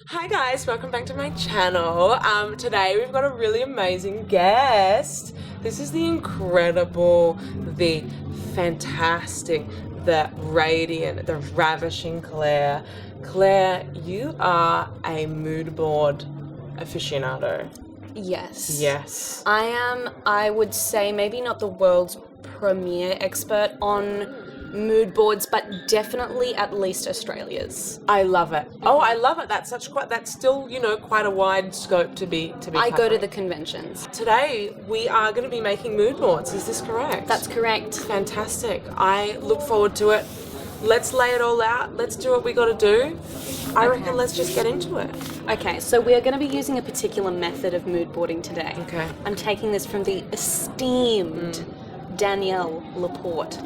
Hi guys, welcome back to my channel. Today we've got a really amazing guest. This is the incredible, the fantastic, the radiant, the ravishing Claire. Claire, you are a mood board aficionado. Yes. Yes. I am, I would say, maybe not the world's premier expert on mood boards, but definitely at least Australia's. I love it. Oh, I love it. That's still, quite a wide scope to be I go to covering. the conventions. Today we are going to be making mood boards. Is this correct? That's correct. Fantastic. I look forward to it. Let's lay it all out. Let's do what we got to do. I reckon let's just get into it. Okay, so we are going to be using a particular method of mood boarding today. Okay. I'm taking this from the esteemed Danielle Laporte.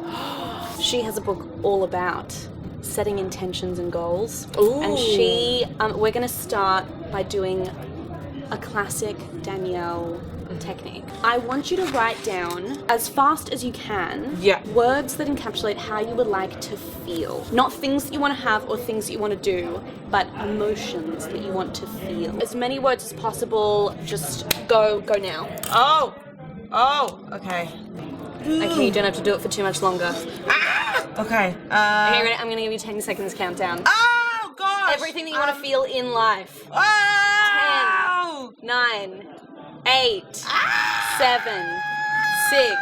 She has a book all about setting intentions and goals. Ooh. And we're going to start by doing a classic Danielle technique. I want you to write down, as fast as you can, words that encapsulate how you would like to feel. Not things that you want to have or things that you want to do, but emotions that you want to feel. As many words as possible, just go now. Okay. Okay, you don't have to do it for too much longer. Okay. Okay, ready? I'm going to give you 10 seconds countdown. Oh, gosh. Everything that you want to feel in life. Oh! 10, 9, 8, 7, 6,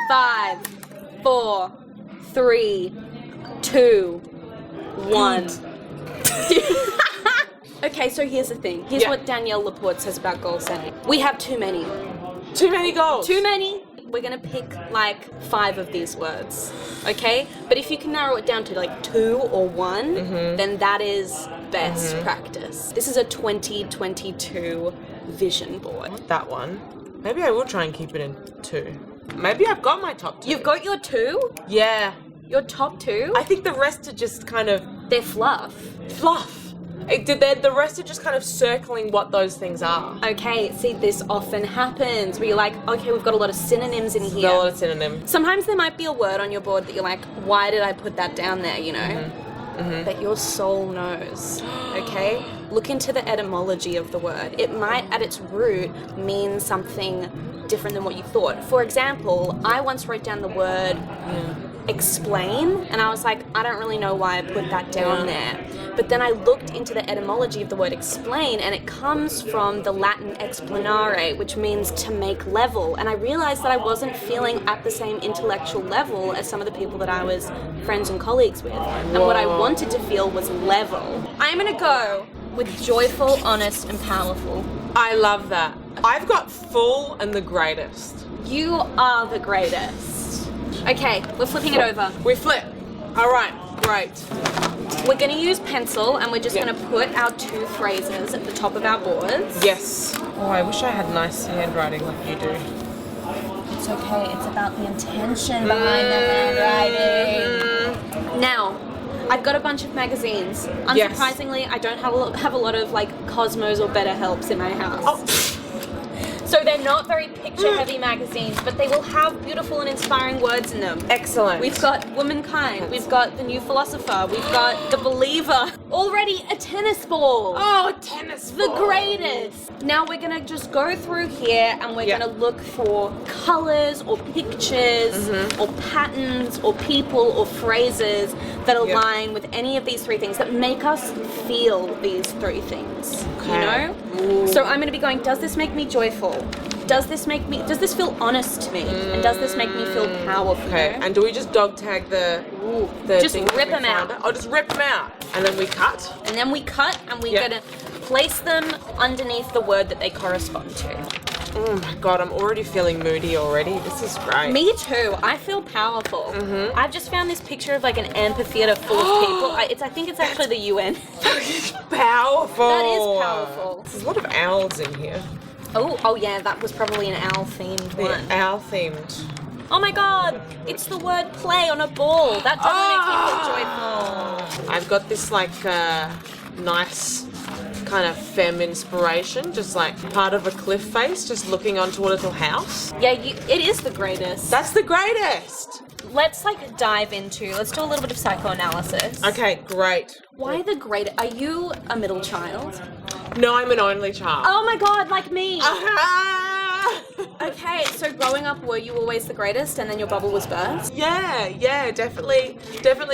5, 4, 3, 2, 1. Okay, so here's the thing. Here's what Danielle Laporte says about goal setting. We have too many. Too many goals. Too many. We're gonna pick like 5 of these words, okay? But if you can narrow it down to like 2 or 1, then that is best practice. This is a 2022 vision board. That one. Maybe I will try and keep it in 2. Maybe I've got my top 2. You've got your 2? Yeah. Your top 2? I think the rest are just kind of... They're fluff. fluff. The rest are just kind of circling what those things are. Okay, see, this often happens where you're like, okay, we've got a lot of synonyms in here. Got a lot of synonyms. Sometimes there might be a word on your board that you're like, why did I put that down there, you know? But your soul knows, okay? Look into the etymology of the word. It might, at its root, mean something different than what you thought. For example, I once wrote down the word explain, and I was like, I don't really know why I put that down there. But then I looked into the etymology of the word explain, and it comes from the Latin explanare, which means to make level. And I realized that I wasn't feeling at the same intellectual level as some of the people that I was friends and colleagues with. And what I wanted to feel was level. I'm gonna go with joyful, honest, and powerful. I love that. I've got full and the greatest. You are the greatest. Okay, we're flipping it over. We flip. All right, great. We're going to use pencil, and we're just going to put our 2 phrases at the top of our boards. Yes. Oh, I wish I had nice handwriting like you do. It's okay. It's about the intention behind the handwriting. Now, I've got a bunch of magazines. Unsurprisingly, I don't have a lot of like Cosmos or Better Helps in my house. Oh. So they're not very picture-heavy magazines, but they will have beautiful and inspiring words in them. Excellent. We've got Womankind, we've got The New Philosopher, we've got The Believer. Already a tennis ball. Oh, a tennis ball. The greatest. Now we're gonna just go through here and we're gonna look for colors or pictures or patterns or people or phrases that align with any of these 3 things, that make us feel these 3 things. Okay. You know? Ooh. So I'm gonna be going, does this make me joyful? Does this feel honest to me? And does this make me feel powerful? Okay, and do we just dog tag the just rip them out. Oh, just rip them out. And then we cut? And then we cut, and we're gonna place them underneath the word that they correspond to. Oh my god, I'm already feeling moody already. This is great. Me too. I feel powerful. I've just found this picture of like an amphitheater full of people. I think it's actually the UN. Powerful. That is powerful. There's a lot of owls in here. Oh yeah, that was probably an owl-themed one. Owl-themed. Oh my god, it's the word play on a ball. That doesn't make me feel joyful. I've got this like nice kind of femme inspiration, just like part of a cliff face, just looking onto a little house. Yeah, it is the greatest. That's the greatest. let's like dive into, let's do a little bit of psychoanalysis. Okay, great. Why the great, are you a middle child? No, I'm an only child. Oh my god, like me. Ah! Okay, so growing up, were you always the greatest and then your bubble was burst? Yeah, definitely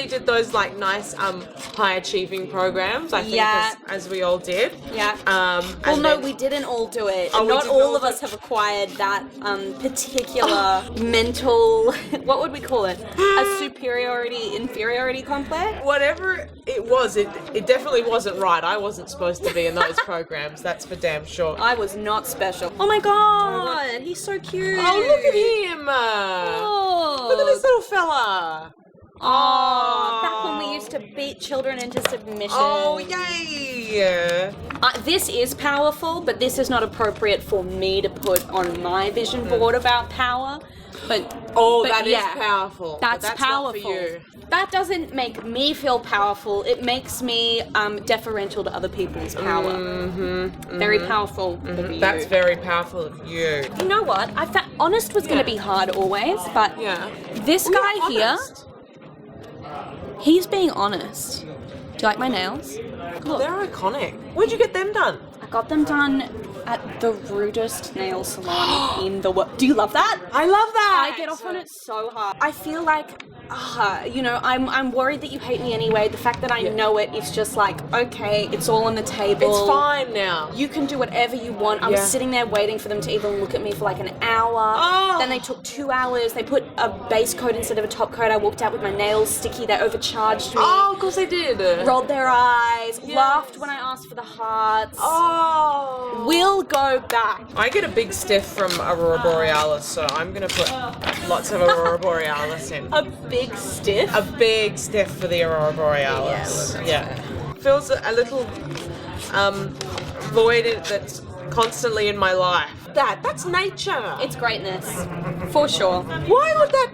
did those like nice high achieving programs. I think Yeah. as we all did. Yeah. Well, Well, no, we didn't all do it. Oh, we Not didn't all all of do us it. have acquired that particular mental, what would we call it? A superiority, inferiority complex? Whatever it was, it definitely wasn't right. I wasn't supposed to be in those programs. That's for damn sure. I was not special. Oh my god, he's so cute. Oh, look at him! Oh. Look at this little fella. Oh, back when we used to beat children into submission. Oh, yay! This is powerful, but this is not appropriate for me to put on my vision board about power. But that is yeah, powerful. That's But powerful. Not for you. That doesn't make me feel powerful. It makes me deferential to other people's power. Very powerful of you. That's very powerful of you. You know what? I thought honest was going to be hard always, but Yeah. this Well, guy you're here, honest. he's being honest. Do you like my nails? Look, They're iconic. Where'd you get them done? I got them done at the rudest nail salon in the world. Do you love that? I love that. I get off on it so hard. I feel like, you know, I'm worried that you hate me anyway. The fact that I know it is just like, okay, it's all on the table. It's fine now. You can do whatever you want. I was sitting there waiting for them to even look at me for like an hour. Oh. Then they took 2 hours. They put a base coat instead of a top coat. I walked out with my nails sticky. They overcharged me. Oh, of course they did. Rolled their eyes. Yes. Laughed when I asked for the hearts. Oh. We'll go back. I get a big stiff from Aurora Borealis, so I'm going to put lots of Aurora Borealis in. A big stiff. A big stiff for the Aurora Borealis. Yeah. Feels a little void that's constantly in my life. That's nature. It's greatness. For sure. Why would that?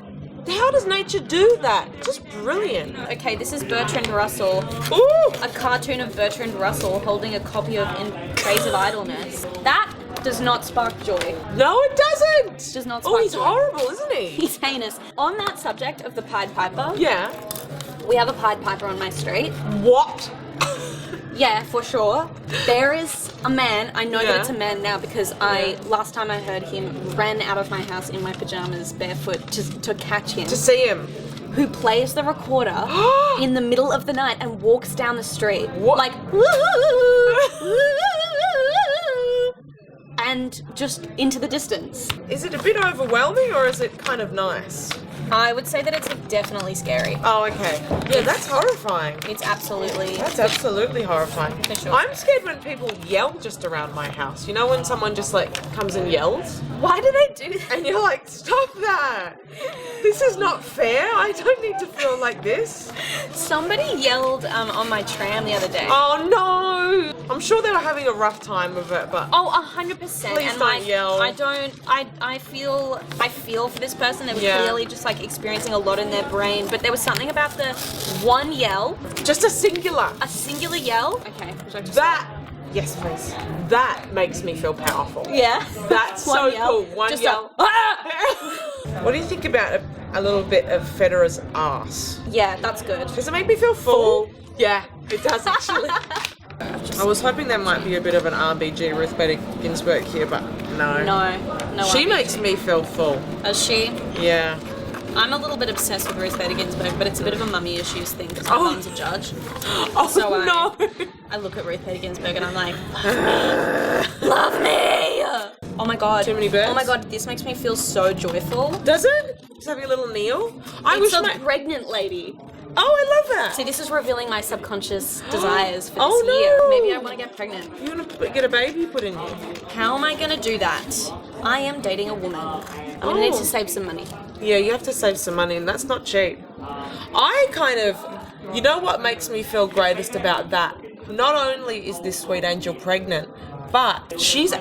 How does nature do that? Just brilliant. Okay, this is Bertrand Russell. Ooh. A cartoon of Bertrand Russell holding a copy of In Praise of Idleness. That does not spark joy. No, it doesn't. Does not Oh, spark he's joy. horrible, isn't he? He's heinous. On that subject of the Pied Piper, Yeah. we have a Pied Piper on my street. What? Yeah, for sure. There is a man, I know Yeah. that it's a man now because last time I heard him, ran out of my house in my pajamas barefoot to catch him, To see him. who plays the recorder in the middle of the night and walks down the street. What? Like, and just into the distance. Is it a bit overwhelming or is it kind of nice? I would say that it's definitely scary. Oh, okay. Yeah, that's horrifying. It's absolutely... That's absolutely horrifying. For sure. I'm scared when people yell just around my house. You know when someone just like comes and yells? Why do they do that? And you're like, stop that! This is not fair. I don't need to feel like this. Somebody yelled on my tram the other day. Oh no! I'm sure they were having a rough time of it, but Oh, 100%. Please and don't like, yell. I feel for this person. They were Yeah. clearly just like experiencing a lot in their brain. But there was something about the one yell, just a singular. a singular yell. Okay. Would you like to That, yes, please. That makes me feel powerful. start? Yeah. That's One so yell. cool. One Just yell. What do you think about a little bit of Federer's ass? Yeah, that's good. Does it make me feel full? Yeah, it does actually. I was hoping there might be a bit of an RBG Ruth Bader Ginsburg here, but no. No. She RBG. makes me feel full. Does she? Yeah. I'm a little bit obsessed with Ruth Bader Ginsburg, but it's a bit of a mummy issues thing because my Oh. mum's a judge. Oh So no. I look at Ruth Bader Ginsburg and I'm like, love me! Oh my god. Too many birds? Oh my god, this makes me feel so joyful. Does it? Just having a little kneel? I It's wish a my. pregnant lady. Oh, I love that. See, this is revealing my subconscious desires for Oh, this year. no. Maybe I want to get pregnant. You want to get a baby put in you? How am I going to do that? I am dating a woman. I'm going to need Oh. to save some money. Yeah, you have to save some money, and that's not cheap. I kind of, you know what makes me feel greatest about that? Not only is this sweet angel pregnant, but she's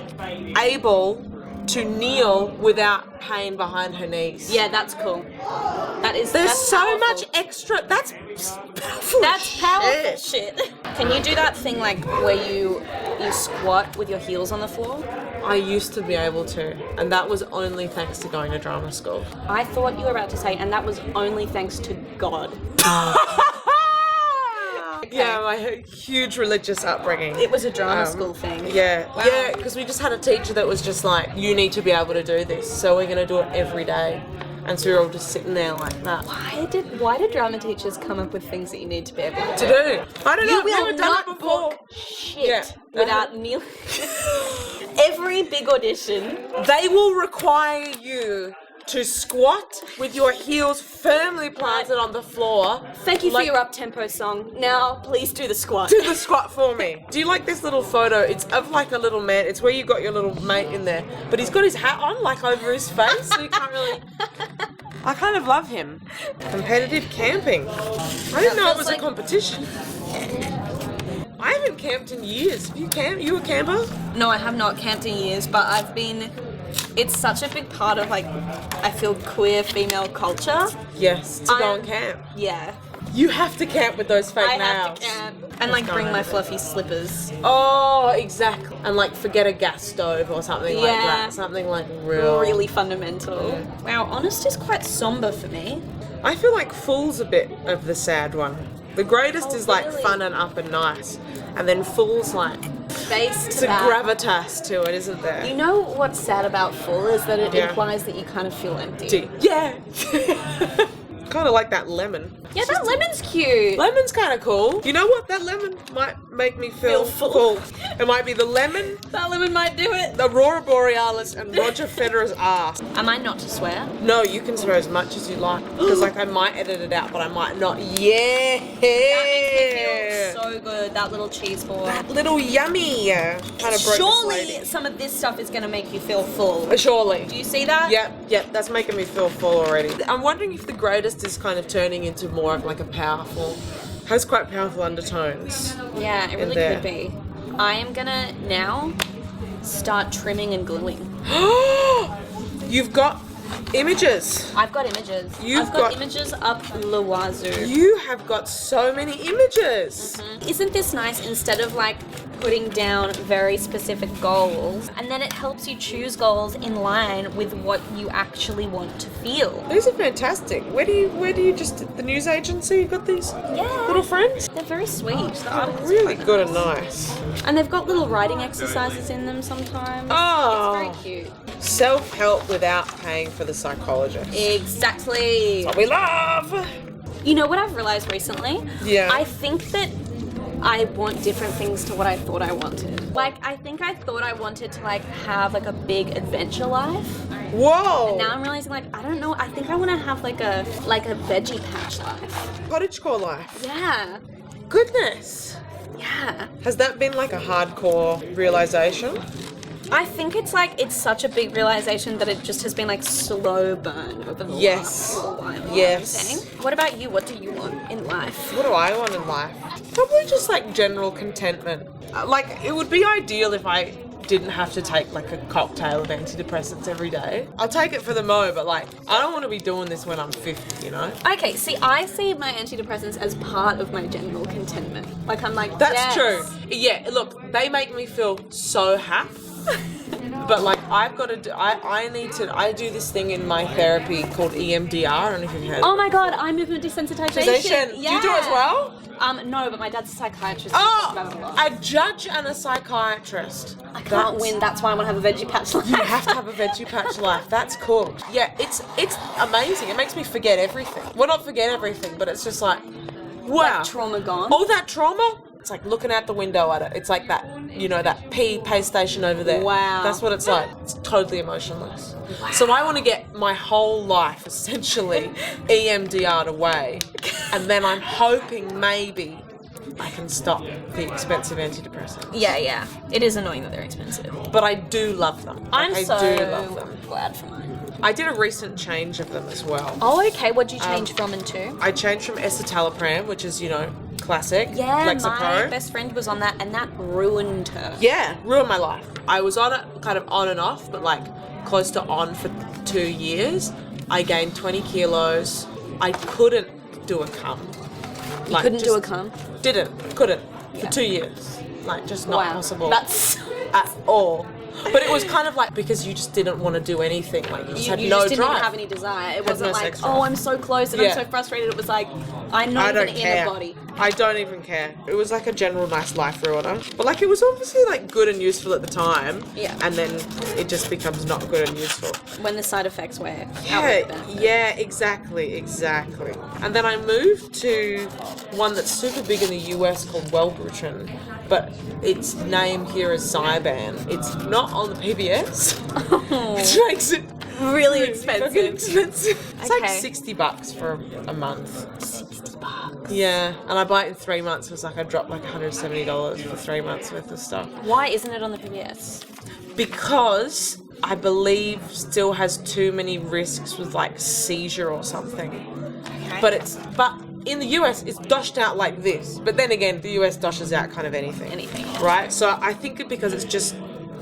able to kneel without pain behind her knees. Yeah, that's cool. There's that's so powerful. much extra. That's powerful. That's powerful shit. shit. Can you do that thing like where you squat with your heels on the floor? I used to be able to, and that was only thanks to going to drama school. I thought you were about to say, and that was only thanks to God. Yeah, my huge religious upbringing. It was a drama school thing. Yeah, Wow. yeah, because we just had a teacher that was just like, you need to be able to do this, so we're going to do it every day. And so we were all just sitting there like that. Why did drama teachers come up with things that you need to be able to To do. I don't know, You I've will never done not it before. book shit Yeah. without kneeling. Every big audition. They will require you to squat with your heels firmly planted on the floor. Thank you for Like- your up-tempo song. Now, please do the squat. Do the squat for me. Do you like this little photo? It's of like a little man. It's where you got your little mate in there, but he's got his hat on like over his face, so you can't really. I kind of love him. Competitive camping. I didn't know it feels was like- a competition. I haven't camped in years. Have you camped? You a camper? No, I have not camped in years, but I've been. It's such a big part of like, I feel queer female culture. Yes, to go I'm- and camp. Yeah, You have to camp with those fake I nails. have to camp and like bring my fluffy slippers. Oh, exactly. And like forget a gas stove or something like Yeah. that. Something like real. Really fundamental. Wow, honest is quite somber for me. I feel like Fool's a bit of the sad one. The greatest Oh, is like really? fun and up and nice. And then Fool's like, Base it's to a that. gravitas to it, isn't there? You know what's sad about full is that it Yeah. implies that you kind of feel empty. Yeah. Kind of like that lemon. Yeah, that lemon's cute. Lemon's kind of cool. You know what? That lemon might make me feel Feel full. full. It might be the lemon, That lemon might do it. the Aurora Borealis, and Roger Federer's ass. Am I not to swear? No, you can swear as much as you like. Because like I might edit it out, but I might not. Yeah. That makes me feel so good. That little cheese ball. Little yummy. Kind of broke this Surely lady. some of this stuff is going to make you feel full. Surely. Do you see that? Yep, that's making me feel full already. I'm wondering if the greatest is kind of turning into more of like a has quite powerful undertones. Yeah, it In really there. could be. I am going to now start trimming and gluing. You've got images. I've got images. You've I've got got- images up le wazoo. You have got so many images. Isn't this nice? Instead of like putting down very specific goals, and then it helps you choose goals in line with what you actually want to feel. These are fantastic. Where do you just the news agency? You've got these Yeah. little friends? They're very sweet. The articles are Really quite good and nice. nice. And they've got little writing exercises in them sometimes. Oh. It's very cute. Self-help without paying for the psychologist. Exactly. What we love. You know what I've realized recently? Yeah. I think that I want different things to what I thought I wanted. Like, I think I thought I wanted to like have like a big adventure life. Whoa. Now I'm realizing like, I don't know, I think I want to have like a veggie patch life. Cottagecore life. Yeah. Goodness. Yeah. Has that been like a hardcore realization? I think it's like, it's such a big realization that it just has been like slow burn over the Yes. last little while. You know what I'm Yes. saying? What about you? What do you want in life? What do I want in life? Probably just like general contentment. Like it would be ideal if I didn't have to take like a cocktail of antidepressants every day. I'll take it for the mo, but like I don't want to be doing this when I'm 50, you know? Okay, see, I see my antidepressants as part of my general contentment. Like, I'm like, That's yes. true. Yeah, look, they make me feel so happy. But like I've got to do, I do this thing in my therapy called EMDR. I don't know if you've heard. Oh my god, eye movement desensitization. Desensitization. Do you do it as well? No, but my dad's a psychiatrist. He talks about it a lot. A judge and a psychiatrist. I can't win. That's why I want to have a veggie patch life. You have to have a veggie patch life. That's cool. Yeah, it's amazing. It makes me forget everything. Well, not forget everything, but it's just like, wow. Like trauma gone. All that trauma. It's like looking out the window at it. It's like that, you know, that pay station over there. Wow. That's what it's like. It's totally emotionless. Wow. So I want to get my whole life essentially EMDR'd away, and then I'm hoping maybe I can stop the expensive antidepressants. Yeah. It is annoying that they're expensive. But I do love them. I'm I so do love them. glad for mine. I did a recent change of them as well. Oh, okay. What'd you change from and to? I changed from escitalopram, which is, you know, classic. Yeah, my Lexapro. best friend was on that, and that ruined her. Yeah, ruined my life. I was on it kind of on and off, but like close to on for 2 years. I gained 20 kilos. I couldn't do a cum. You couldn't do a cum? Couldn't. Yeah. For 2 years. Like, just not Wow. possible. That's At all. But it was kind of like because you just didn't want to do anything. Like you just had you no just didn't drive. even have any desire. It wasn't no like, sex drive. oh, I'm so close and I'm so frustrated. It was like, I'm not even in a body. I don't even care. It was like a general nice life ruiner. But like it was obviously like good and useful at the time. Yeah. And then it just becomes not good and useful. When the side effects wear Yeah, exactly. And then I moved to one that's super big in the US called Wellbutrin, but its name here is Zyban. It's not on the PBS. Which makes it really expensive. It's like $60 for a month. $60. Yeah, and I buy it in 3 months. It was like I dropped like $170 for 3 months worth of stuff. Why isn't it on the PBS? Because I believe still has too many risks with like seizure or something. Okay. But in the US it's doshed out like this. But then again, the US doshes out kind of anything. Right? So I think it because it's just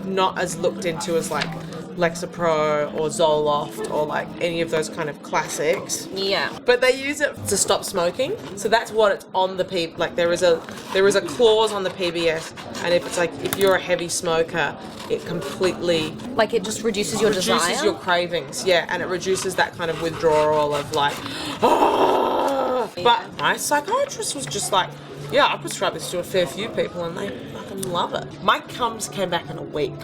not as looked into as like Lexapro or Zoloft or like any of those kind of classics. Yeah. But they use it to stop smoking. So that's what it's on the like there is a clause on the PBS, and if it's like if you're a heavy smoker, it completely like it just reduces your desire. Reduces your cravings, yeah, and it reduces that kind of withdrawal of like oh. Yeah. But my psychiatrist was just like, yeah, I prescribe this to a fair few people and they fucking love it. My cums came back in a week.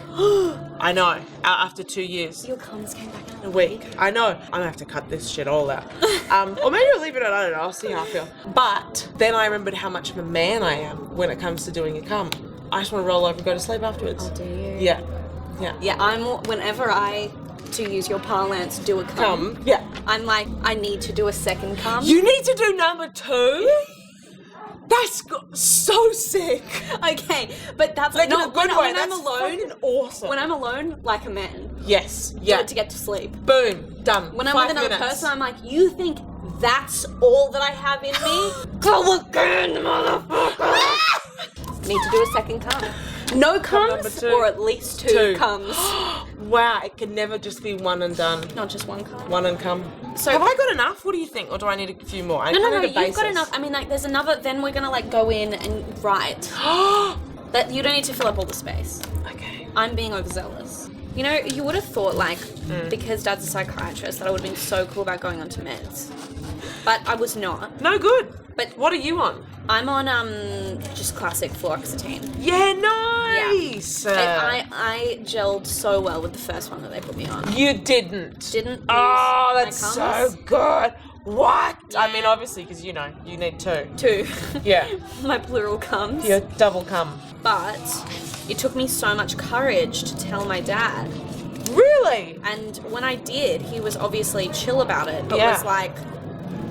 I know, after 2 years. Your cums came back in a week. I know. I'm gonna have to cut this shit all out. Or maybe I'll leave it at, I don't know, I'll see how I feel. But then I remembered how much of a man I am when it comes to doing a cum. I just want to roll over and go to sleep afterwards. Oh, do you? Yeah. Yeah, whenever I, to use your parlance, do a cum. Yeah. I'm like, I need to do a second cum. You need to do number 2? That's so sick. Okay, but that's like not in a good way. when That's I'm alone. fucking awesome. When I'm alone, like a man. Yes. Do Yeah. it to get to sleep. Boom. Done. When I'm 5 with another minutes. person, I'm like, you think that's all that I have in me? Go again, motherfucker. Need to do a second cum. No cums, or at least two cums. Wow, it can never just be one and done. Not just one cum. One and come. So have I got enough? What do you think? Or do I need a few more? No, you've got enough. I mean, like, there's another, then we're gonna, like, go in and write. That you don't need to fill up all the space. Okay. I'm being overzealous. You know, you would have thought, like, because Dad's a psychiatrist, that I would have been so cool about going on to meds. But I was not. No good. But what are you on? I'm on, just classic fluoxetine. Yeah, nice. Yeah. I gelled so well with the first one that they put me on. You didn't. Didn't. Oh, that's so good. What? Yeah. I mean, obviously, because, you know, you need 2. 2. Yeah. My plural comes. Yeah, double cum. But it took me so much courage to tell my dad. Really? And when I did, he was obviously chill about it, but was like,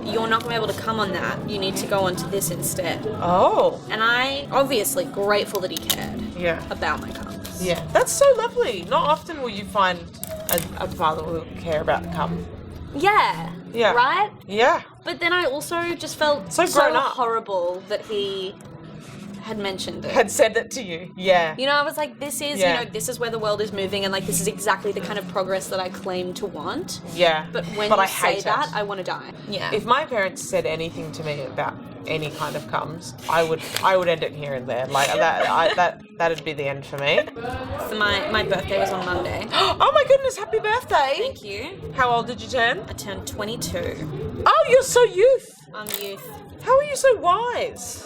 you're not going to be able to come on that. You need to go on to this instead. Oh. And I, obviously, grateful that he cared about my cums. Yeah. That's so lovely. Not often will you find a father who will care about the cum. Yeah. Yeah. Right? Yeah. But then I also just felt so grown up. Horrible that he had mentioned it. Had said it to you. Yeah. You know, I was like, this is, you know, this is where the world is moving, and like, this is exactly the kind of progress that I claim to want. Yeah. But when I you say hate that, it. I want to die. Yeah. If my parents said anything to me about any kind of cums, I would end it here and there. Like that'd be the end for me. So my birthday was on Monday. Oh my goodness, happy birthday. Thank you. How old did you turn? I turned 22. Oh, you're so youth. I'm youth. How are you so wise?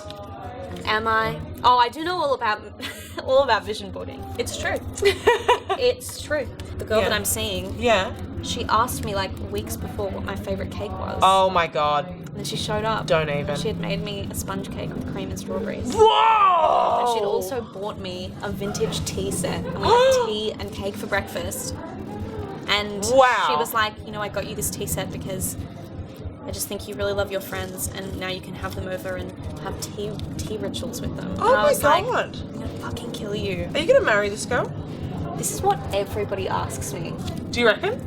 Am I? Oh, I do know all about vision boarding. It's true. It's true. The girl that I'm seeing, she asked me like weeks before what my favourite cake was. Oh my god. And she showed up. Don't even. She had made me a sponge cake with cream and strawberries. Whoa! And she'd also bought me a vintage tea set. And we had tea and cake for breakfast. And she was like, you know, I got you this tea set because I just think you really love your friends, and now you can have them over and have tea rituals with them. Oh and I my was god! Like, I'm gonna fucking kill you. Are you gonna marry this girl? This is what everybody asks me. Do you reckon?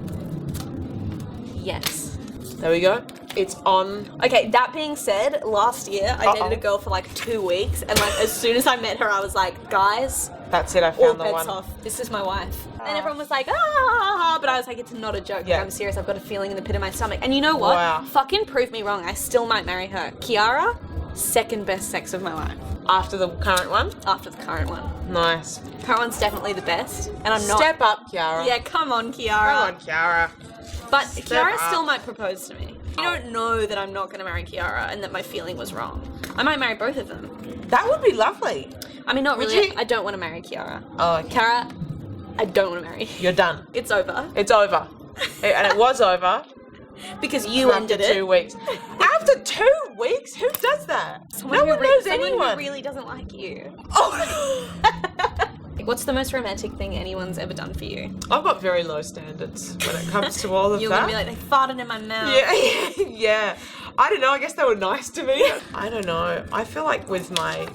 Yes. There we go. It's on. Okay, that being said, last year I dated a girl for like 2 weeks, and like as soon as I met her, I was like, guys, that's it, I all found the bets one. off. This is my wife. And everyone was like, ah, but I was like, it's not a joke. Like, I'm serious. I've got a feeling in the pit of my stomach. And you know what? Wow. Fucking prove me wrong. I still might marry her. Kiara, second best sex of my life After the current one? after the current one. Nice. Current one's definitely the best, and I'm not. Step up, Kiara. Yeah, come on, Kiara. Come on, Kiara. But Step Kiara up. still might propose to me. You don't know that I'm not going to marry Kiara and that my feeling was wrong. I might marry both of them. That would be lovely. I mean, not Would really. you? I don't want to marry Kiara. Oh, okay. Kiara, I don't want to marry. You're done. It's over. It's over. And it was over. Because you After ended it. 2 weeks. After 2 weeks? Who does that? Someone No who one knows someone anyone. who really doesn't like you. Oh. What's the most romantic thing anyone's ever done for you? I've got very low standards when it comes to all of You're that. going to be like, they farted in my mouth. Yeah, yeah. I don't know. I guess they were nice to me. I don't know. I feel like with my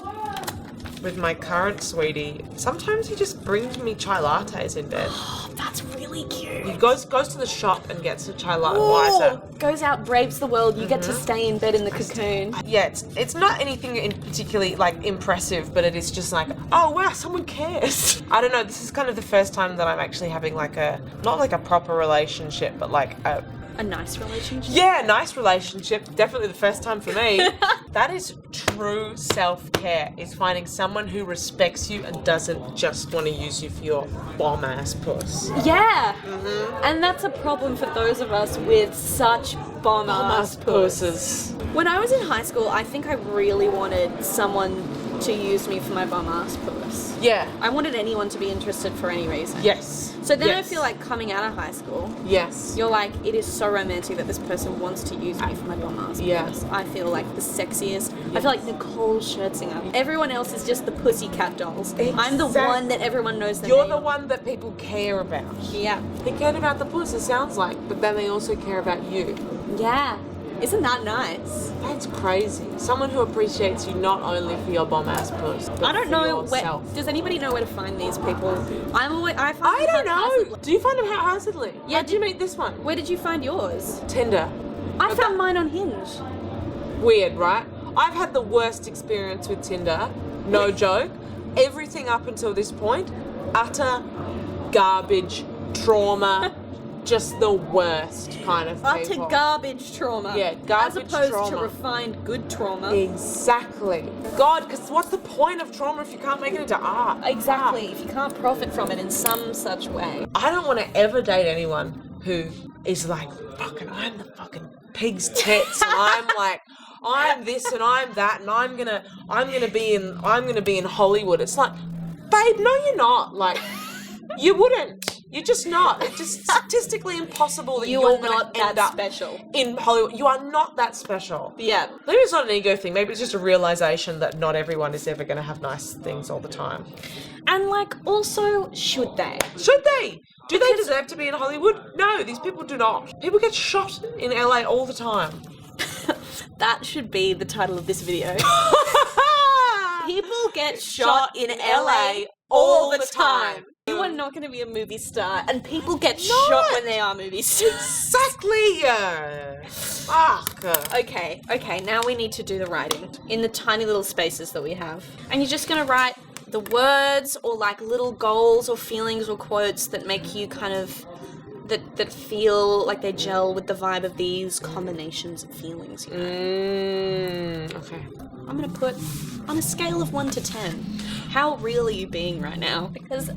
current sweetie, sometimes he just brings me chai lattes in bed. Oh, that's really cute. He goes to the shop and gets a chai latte. Wiser. Goes out, braves the world. You get to stay in bed in the cocoon. Yeah, it's not anything in particularly like impressive, but it is just like, oh wow, someone cares. I don't know. This is kind of the first time that I'm actually having like not like a proper relationship, but like a. A nice relationship. Yeah, nice relationship. Definitely the first time for me. That is true self-care, is finding someone who respects you and doesn't just want to use you for your bomb-ass puss. Yeah. And that's a problem for those of us with such bomb-ass puss. Pusses. When I was in high school, I think I really wanted someone to use me for my bomb-ass puss. Yeah. I wanted anyone to be interested for any reason. Yes. So then Yes. I feel like coming out of high school, Yes. you're like, it is so romantic that this person wants to use me for my bomb-ass Yeah. puss. I feel like the sexiest. I feel like Nicole Scherzinger. Everyone else is just the pussycat dolls. I'm the one that everyone knows the You're name the of. one that people care about. Yeah. They care about the puss, it sounds like, but then they also care about you. Yeah. Isn't that nice? That's crazy. Someone who appreciates you not only for your bomb-ass puss, but I don't for know yourself. where. Does anybody know where to find these people? I find I them don't know. haphazardly. Do you find them haphazardly? Yeah, How did you meet this one? Where did you find yours? Tinder. I found mine on Hinge. Weird, right? I've had the worst experience with Tinder. No joke. Everything up until this point, utter garbage, trauma, just the worst kind of Utter people. garbage trauma. Yeah, garbage As opposed trauma. to refined good trauma. Exactly. God, because what's the point of trauma if you can't make it into art? Exactly. Art. If you can't profit from it in some such way. I don't want to ever date anyone who is like, fucking, I'm the fucking pig's tits, and I'm like, I'm this and I'm that, and I'm gonna be in Hollywood. It's like, babe, no, you're not. Like, you wouldn't. You're just not. It's just statistically impossible that You you're are not gonna end that up special. in Hollywood. You are not that special. Yeah. Maybe it's not an ego thing. Maybe it's just a realization that not everyone is ever going to have nice things all the time. And like, also, should they? Should they? Do they deserve to be in Hollywood? No, these people do not. People get shot in LA all the time. That should be the title of this video. People get Shot shot in in LA LA all all the the time. time. You are not going to be a movie star, and people get shot when they are movie stars. Exactly. Fuck. Okay, now we need to do the writing in the tiny little spaces that we have. And you're just going to write the words or like little goals or feelings or quotes that make you kind of, that feel like they gel with the vibe of these combinations of feelings, you know? Okay. I'm going to put, on a scale of 1 to 10, how real are you being right now? Because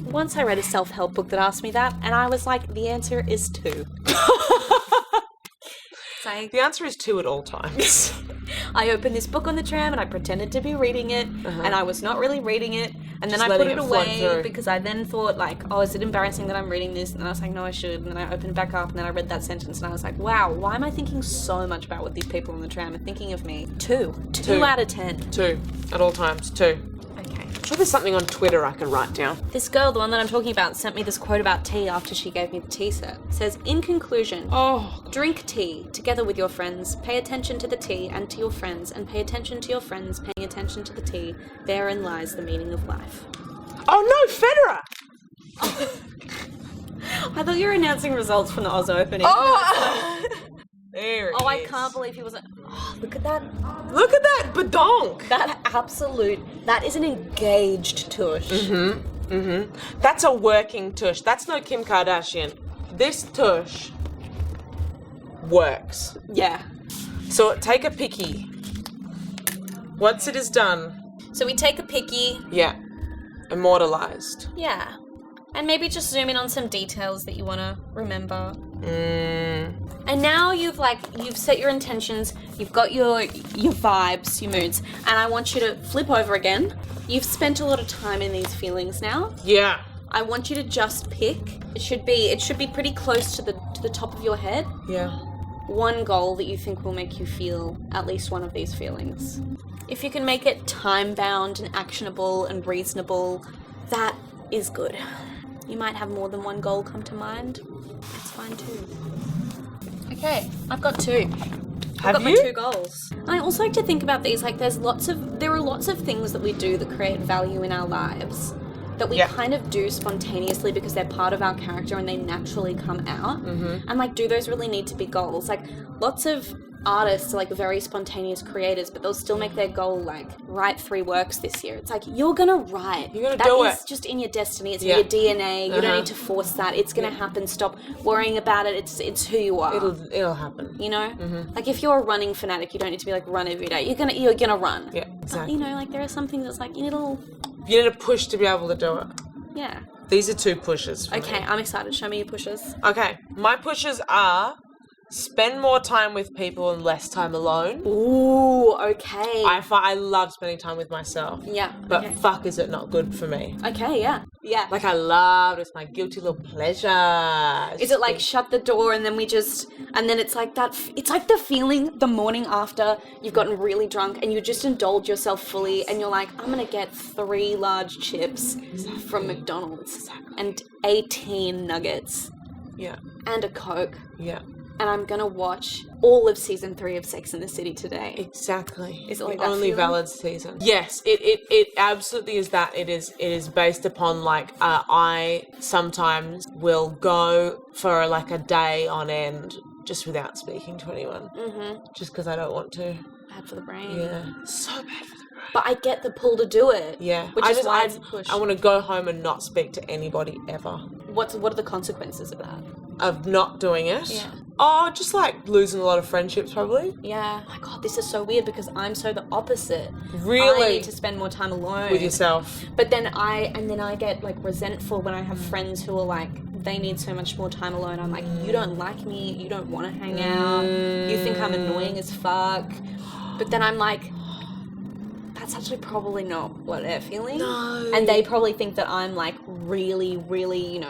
once I read a self-help book that asked me that, and I was like, the answer is 2. The answer is 2 at all times. I opened this book on the tram and I pretended to be reading it, and I was not really reading it, and then Just I put letting it it float away through. because I then thought like, oh, is it embarrassing that I'm reading this? And I was like, no, I should. And then I opened it back up and then I read that sentence and I was like, wow, why am I thinking so much about what these people on the tram are thinking of me? 2 out of 10. 2 at all times. 2. Okay. I'm sure there's something on Twitter I can write down. This girl, the one that I'm talking about, sent me this quote about tea after she gave me the tea set. It says, in conclusion, drink tea together with your friends, pay attention to the tea and to your friends, and pay attention to your friends paying attention to the tea. Therein lies the meaning of life. Oh no, Federer! I thought you were announcing results from the Oz Open. There it Oh, I is. can't believe he wasn't. Oh, look at that. Look at that badonk. That is an engaged tush. That's a working tush. That's no Kim Kardashian. This tush works. Yeah. So take a picky. Once it is done. So we take a picky. Yeah. Immortalized. Yeah. And maybe just zoom in on some details that you want to remember. And now you've set your intentions, you've got your vibes, your moods, and I want you to flip over again. You've spent a lot of time in these feelings now. Yeah. I want you to just pick. It should be pretty close to the top of your head. Yeah. One goal that you think will make you feel at least one of these feelings. If you can make it time-bound and actionable and reasonable, that is good. You might have more than one goal come to mind. It's fine too. Okay, I've got two. I've got my two goals. And I also like to think about these, like there are lots of things that we do that create value in our lives that we kind of do spontaneously because they're part of our character and they naturally come out. And like, do those really need to be goals? Like lots of artists are like very spontaneous creators, but they'll still make their goal like write 3 works this year. It's like, you're gonna write. You're gonna do it. That is just in your destiny. It's in your DNA. You don't need to force that. It's gonna happen. Stop worrying about it. It's who you are. It'll happen. You know? Like if you're a running fanatic, you don't need to be like run every day. You're gonna run. Yeah, exactly. But, you know, like there are some things that's like, you need a push to be able to do it. Yeah. These are 2 pushes for Okay, me. I'm excited. Show me your pushes. Okay, my pushes are spend more time with people and less time alone. Ooh, okay. I love spending time with myself. Yeah. But okay. fuck, is it not good for me? Okay, yeah. Yeah. Like, I love, it's my guilty little pleasure. Is it like shut the door and then and then it's like that, it's like the feeling the morning after you've gotten really drunk and you just indulge yourself fully and you're like, I'm going to get 3 large chips from McDonald's and 18 nuggets. Yeah. And a Coke. Yeah. And I'm going to watch all of season 3 of Sex and the City today. Exactly. Is it like the that only feeling? valid season? Yes, it absolutely is that. It is based upon like I sometimes will go for like a day on end just without speaking to anyone. Just because I don't want to. Bad for the brain. Yeah. So bad for the brain. But I get the pull to do it. Yeah. Which is why it's a push. I want to go home and not speak to anybody ever. What are the consequences of that? Of not doing it? Yeah. Oh, just like losing a lot of friendships probably. Yeah. Oh my God, this is so weird because I'm so the opposite. Really? I need to spend more time alone. With yourself. But then I get like resentful when I have friends who are like, they need so much more time alone. I'm like, you don't like me. You don't want to hang out. You think I'm annoying as fuck. But then I'm like, that's actually probably not what they're feeling. No. And they probably think that I'm like really, really,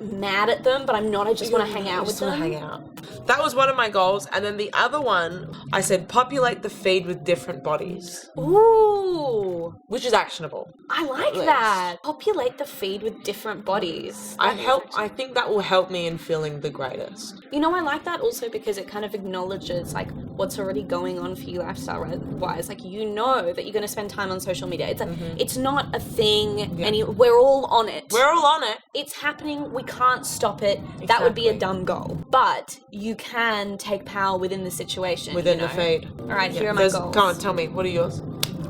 mad at them, but I'm not. I just want to hang out with them. Hang out. That was one of my goals. And then the other one, I said populate the feed with different bodies. Ooh. Which is actionable. I like that. Populate the feed with different bodies. I think that will help me in feeling the greatest. I like that also because it kind of acknowledges like what's already going on for you lifestyle wise. Like, that you're going to spend time on social media. It's it's not a thing and we're all on it. We're all on it. It's happening. We can't stop it. Exactly. That would be a dumb goal. But you can take power within the situation. Within the feed. All right, here are my goals. Come on, tell me. What are yours?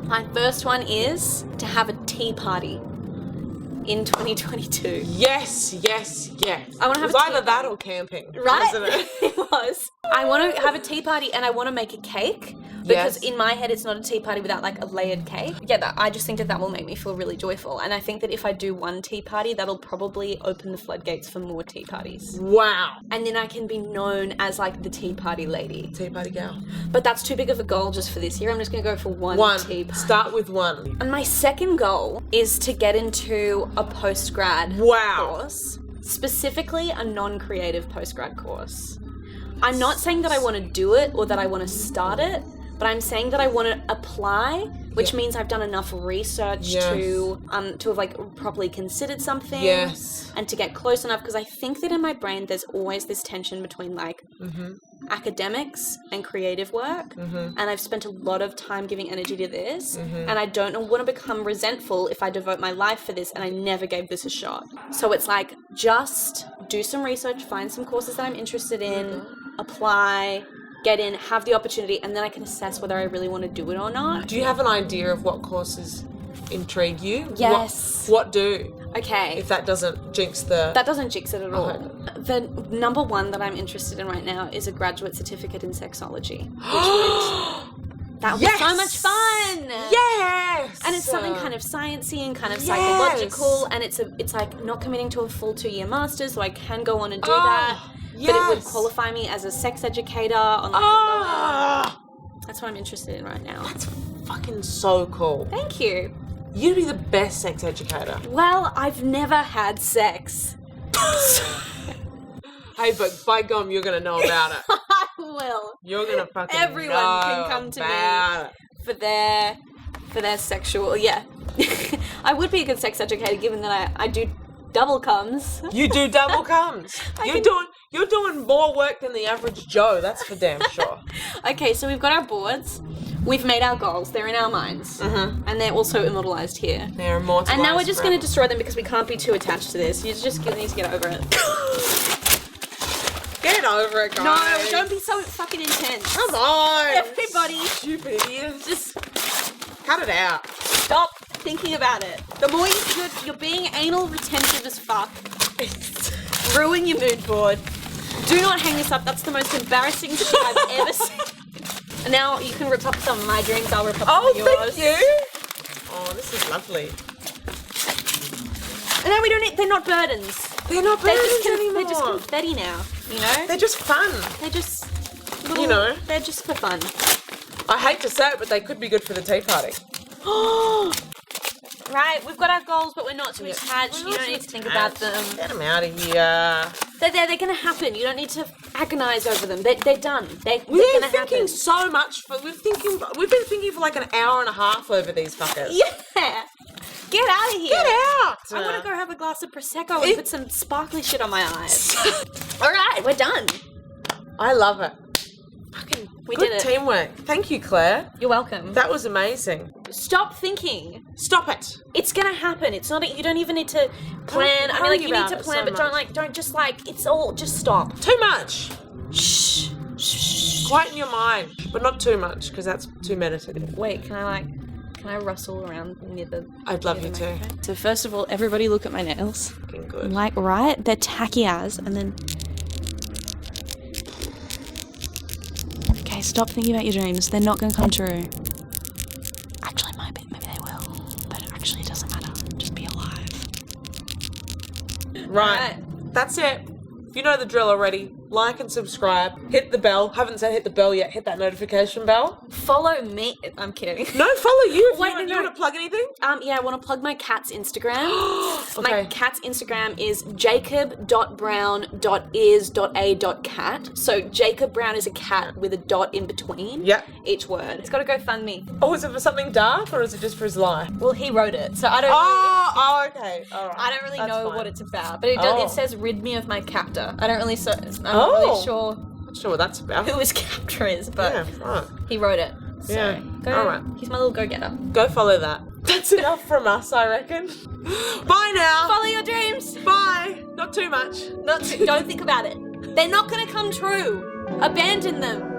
My first one is to have a tea party in 2022. Yes. I want to have it was either that or camping. Right? Wasn't it? It was. I want to have a tea party and I want to make a cake. Because in my head, it's not a tea party without like a layered cake. Yeah, I just think that will make me feel really joyful. And I think that if I do one tea party, that'll probably open the floodgates for more tea parties. Wow. And then I can be known as like the tea party lady. Tea party gal. But that's too big of a goal just for this year. I'm just going to go for one tea party. Start with one. And my second goal is to get into a post-grad course. Specifically a non-creative post-grad course. I'm not saying that I want to do it or that I want to start it, but I'm saying that I want to apply, which means I've done enough research to have like properly considered something and to get close enough, because I think that in my brain there's always this tension between like academics and creative work, and I've spent a lot of time giving energy to this, and I don't want to become resentful if I devote my life for this and I never gave this a shot. So it's like, just do some research, find some courses that I'm interested in, apply, get in, have the opportunity, and then I can assess whether I really want to do it or not. Do you have an idea of what courses intrigue you? Yes. What do? Okay. If that doesn't jinx the... That doesn't jinx it at all. Okay. The number one that I'm interested in right now is a graduate certificate in sexology. Which would... That would be so much fun. Yes. And it's something kind of sciencey and kind of Yes. psychological, and it's like not committing to a full 2-year master's, so I can go on and do that. Yes. But it would qualify me as a sex educator on like a level. That's what I'm interested in right now. That's fucking so cool. Thank you. You'd be the best sex educator. Well, I've never had sex. Hey, but by gum, you're gonna know about it. I will. You're gonna fucking Everyone know can come to about me for their sexual. Yeah, I would be a good sex educator given that I do double comes. You do double comes. You're doing more work than the average Joe. That's for damn sure. Okay, so we've got our boards. We've made our goals. They're in our minds, and they're also immortalized here. They're immortalized. And now we're just going to destroy them because we can't be too attached to this. You just need to get over it. Get over it, guys. No, don't be so fucking intense. Come on. Everybody, Stupid idiots. just Cut it out. stop thinking about it. The more you're being anal retentive as fuck. Ruin your mood board. Do not hang this up. That's the most embarrassing shit I've ever seen. And now you can rip up some of my dreams. I'll rip up some of yours. Oh, thank you. Oh, this is lovely. No, we don't need. They're not burdens. They're not burdens anymore. They're just confetti now. You know. They're just fun. They're just. Little, You know. They're just for fun. I hate to say it, but they could be good for the tea party. Right, we've got our goals, but we're not too attached. We're You not don't too need to think about them. Get them out of here. They're there. They're going to happen. You don't need to agonize over them. They're done. They're We've going been to thinking happen. so much. We've been thinking for like an hour and a half over these fuckers. Yeah. Get out of here. Get out. I want to go have a glass of Prosecco and put some sparkly shit on my eyes. All right, we're done. I love it. Fucking We good did it. teamwork. Thank you, Claire. You're welcome. That was amazing. Stop thinking. Stop it. It's gonna happen. It's not. You don't even need to plan. I mean, like you need to plan, but don't just like. It's all. Just stop. Too much. Shh. Quieten your mind, but not too much, because that's too meditative. Wait, can I rustle around near the... I'd love near you the to. microphone? So first of all, everybody look at my nails. Fucking good. Like, right? They're tacky as, and then... Okay, stop thinking about your dreams. They're not going to come true. Actually, maybe they will. But actually, it doesn't matter. Just be alive. Right. That's it. You know the drill already. Like and subscribe. Hit the bell. Haven't said hit the bell yet. Hit that notification bell. Follow me. I'm kidding. No, follow you. Wait, You no. want to plug anything? Yeah, I want to plug my cat's Instagram. Okay. My cat's Instagram is jacob.brown.ears.a.cat. So Jacob Brown is a cat with a dot in between Yep. each word. It's got to go fund me. Oh, is it for something dark or is it just for his life? Well, he wrote it, so I don't. Okay. All right. I don't really That's know fine. what it's about, but it does. Oh. It says "rid me of my captor." I'm not really sure Not sure what that's about. who his captor is, but Yeah, right. he wrote it. So Yeah. go. All right. He's my little go-getter. Go follow that. That's enough from us, I reckon. Bye now. Follow your dreams. Bye. Not too much. Don't think about it. They're not going to come true. Abandon them.